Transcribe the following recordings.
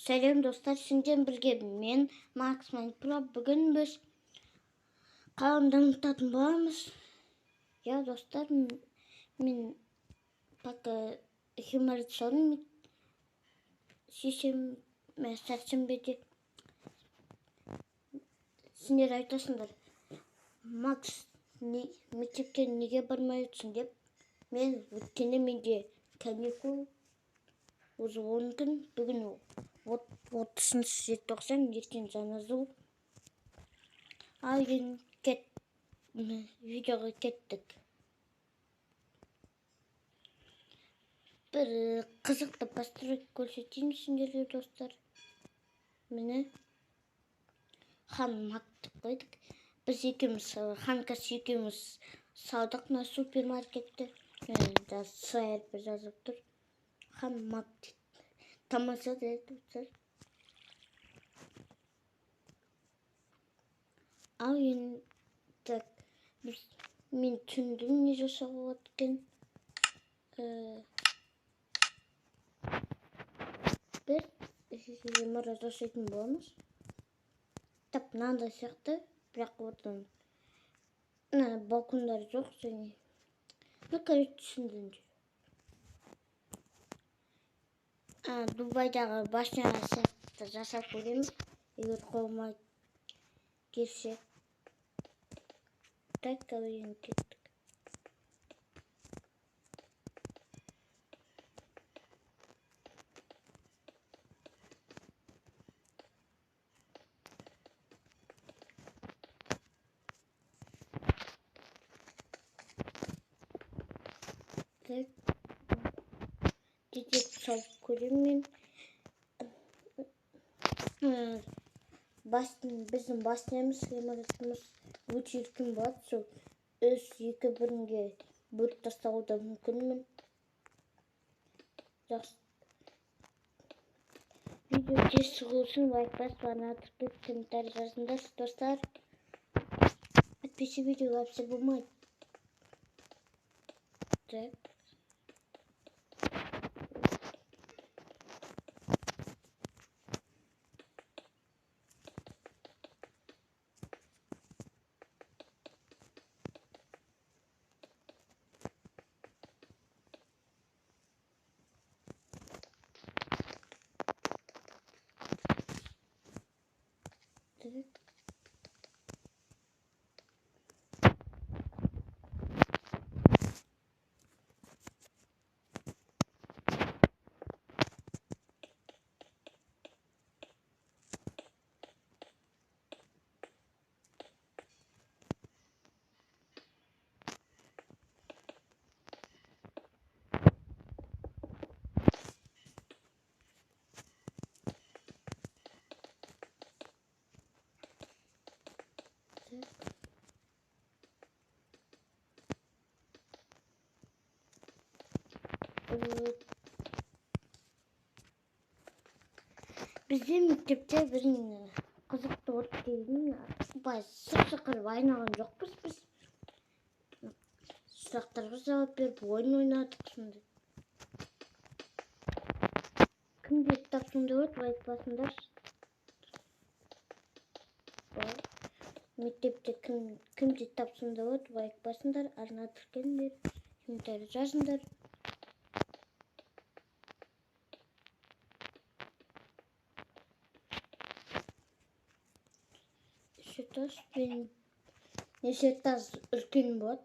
Сәлем достар, сенден бірге мен Макс Майнкрафт. Бүгін біз қаламды ұмытатын боламыз. Я достар, мен пока химаритсалым шешем сәрсенбеде. Сендер айтасыңдар, Макс, мектепке неге бармай отырсың деп. Мен өткенде менде каникул. Өзі 10 күн, бүгін 30 желтоқсан, ертең жаңа жыл. Ал енді видеоға кеттік. Бір қызықты постройка көрсетейін сендерге достар. Міне хан мактып қойдық. Біз екеуміз, Ханкас екеуміз салдық на супермаркетті. Саяр бір жазып тұр. Хан мактып. Тамаша деді достар. Ал енді мен түндім не жасап откен. Бір мара жасайтын боламыз. Тап мынандай сияқты, бірақ одан балкондар жоқ және. Короче, түсіндіңдер. Дубайдағы башняға сияқты жасап көреміз. Егер қолыма келсе. Так, кәуен кеттік. Детек салып көремін мен. Біздің баснамыз, ғимаратымыз өте үлкен болады. Сол өз екі бірінге бөліп тастауы да мүмкінмін. Жақсы. Видео тез шығылсын, лайк басып, арнатып, комментарий жазыңдар, достар. Әйтпесе видеоға все болмайды. Так. Бізде мектепте бір қызықты от дейін. Сықыр айналған жоқпыз біз. Сұрақтарға жауап беріп, ойын ойнадық сонда. Кімде тапсыңдар от, лайк басыңдар. Мектепте кімде тапсыңдар от, лайк басыңдар, арнатып келіңдер, комментарий жазыңдар. Неше тас үлкен болады.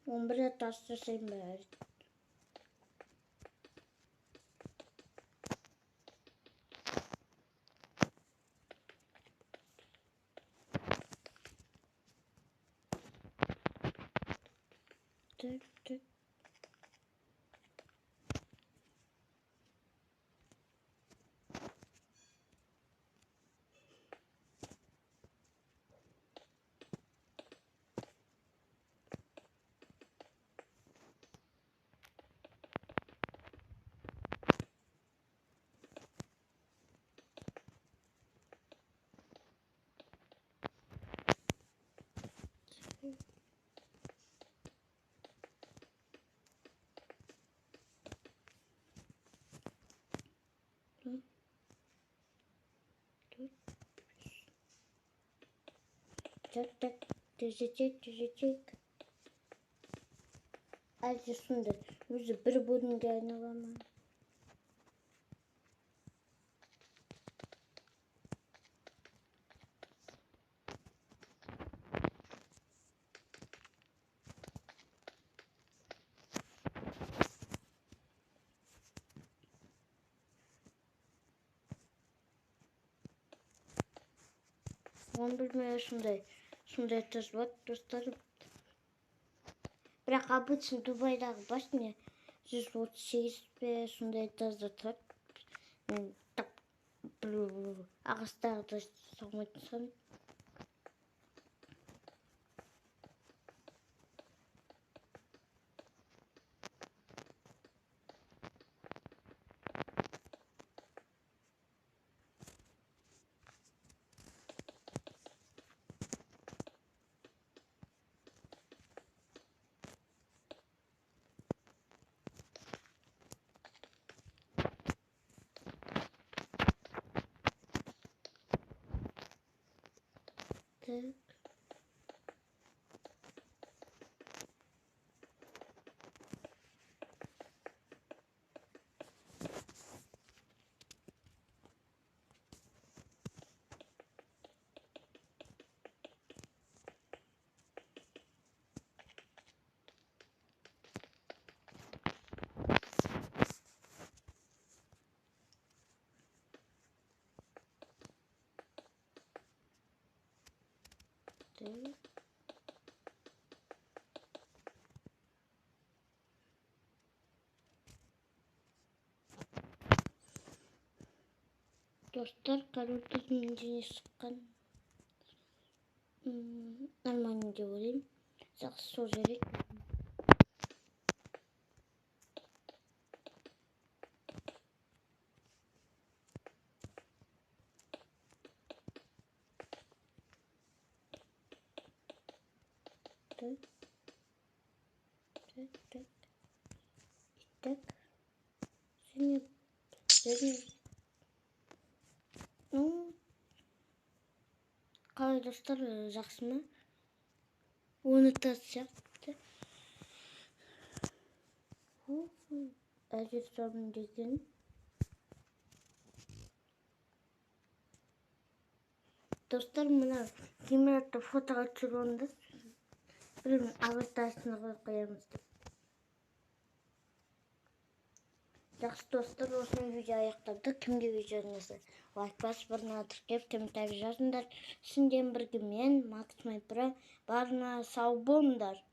11 тас жасайын бәрі. Так. Так. Түзетейік. Әлде сонда өзі бір бөлімге айнала ма? Оны білмей сондай тас бар, достарым. Бірақ обычно Дубайдағы башня 138 пе сондай тазда тұрады. Так, ағыстағы да салмайтын сан. Так. Достар, корольдің жүзіне шыққан. Нормально деп ойлаймын. Жақсы сол жарайды. Так. Және қалай достар, жақсы ма? Оны тас сияқты. Әзір сорын деген. Достар, мына ғимаратты фотоға түсіріп алыңдар. Білмеймін, аватарсына қоямыз деп. Жақсы достар, осының видео аяқталды. Кімге видео ұнаса лайк басып, барына тіркеп, комментарий жазыңдар. Сізден бірге мен, Макс Майпро, барына сау болыңдар.